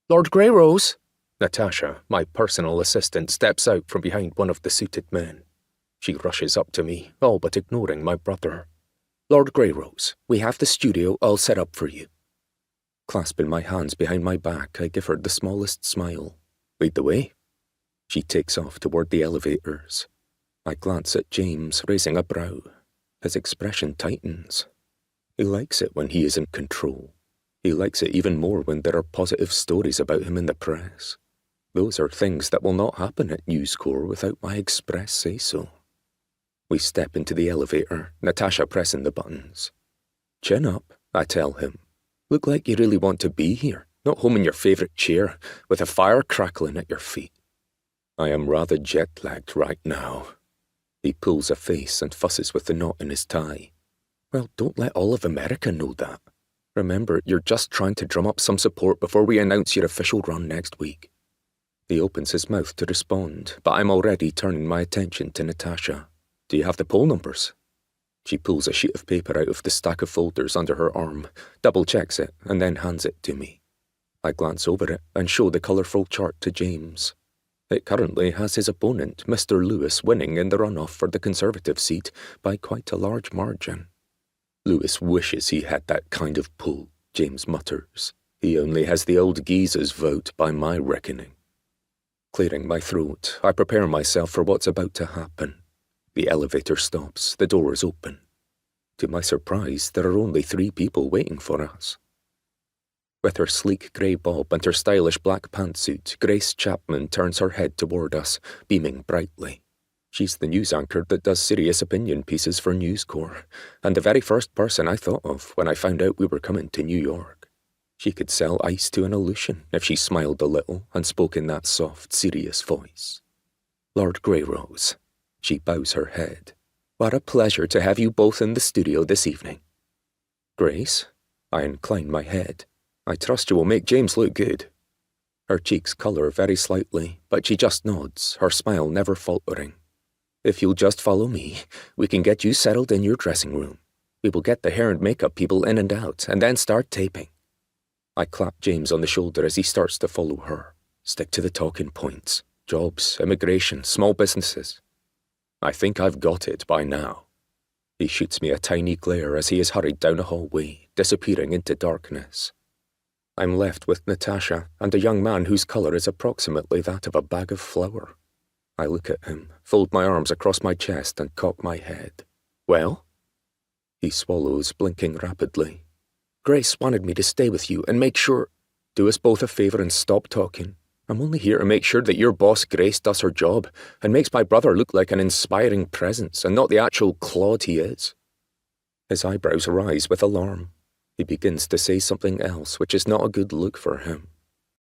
Lord Greyrose! Natasha, my personal assistant, steps out from behind one of the suited men. She rushes up to me, all but ignoring my brother. Lord Greyrose, we have the studio all set up for you. Clasping my hands behind my back, I give her the smallest smile. Lead the way. She takes off toward the elevators. I glance at James, raising a brow. His expression tightens. He likes it when he is in control. He likes it even more when there are positive stories about him in the press. Those are things that will not happen at News Corps without my express say-so. We step into the elevator, Natasha pressing the buttons. Chin up, I tell him. Look like you really want to be here, not home in your favourite chair, with a fire crackling at your feet. I am rather jet-lagged right now. He pulls a face and fusses with the knot in his tie. Well, don't let all of America know that. Remember, you're just trying to drum up some support before we announce your official run next week. He opens his mouth to respond, but I'm already turning my attention to Natasha. Do you have the poll numbers? She pulls a sheet of paper out of the stack of folders under her arm, double-checks it, and then hands it to me. I glance over it and show the colourful chart to James. It currently has his opponent, Mr. Lewis, winning in the runoff for the Conservative seat by quite a large margin. Lewis wishes he had that kind of pull, James mutters. He only has the old geezer's vote by my reckoning. Clearing my throat, I prepare myself for what's about to happen. The elevator stops, the door is open. To my surprise, there are only 3 people waiting for us. With her sleek grey bob and her stylish black pantsuit, Grace Chapman turns her head toward us, beaming brightly. She's the news anchor that does serious opinion pieces for News Corps, and the very first person I thought of when I found out we were coming to New York. She could sell ice to an Aleutian if she smiled a little and spoke in that soft, serious voice. Lord Greyrose. She bows her head. What a pleasure to have you both in the studio this evening. Grace? I incline my head. I trust you will make James look good. Her cheeks colour very slightly, but she just nods, her smile never faltering. If you'll just follow me, we can get you settled in your dressing room. We will get the hair and makeup people in and out, and then start taping. I clap James on the shoulder as he starts to follow her. Stick to the talking points. Jobs, immigration, small businesses. I think I've got it by now. He shoots me a tiny glare as he is hurried down a hallway, disappearing into darkness. I'm left with Natasha and a young man whose colour is approximately that of a bag of flour. I look at him, fold my arms across my chest and cock my head. Well? He swallows, blinking rapidly. Grace wanted me to stay with you and make sure... Do us both a favour and stop talking. I'm only here to make sure that your boss Grace does her job and makes my brother look like an inspiring presence and not the actual clod he is. His eyebrows rise with alarm. He begins to say something else, which is not a good look for him.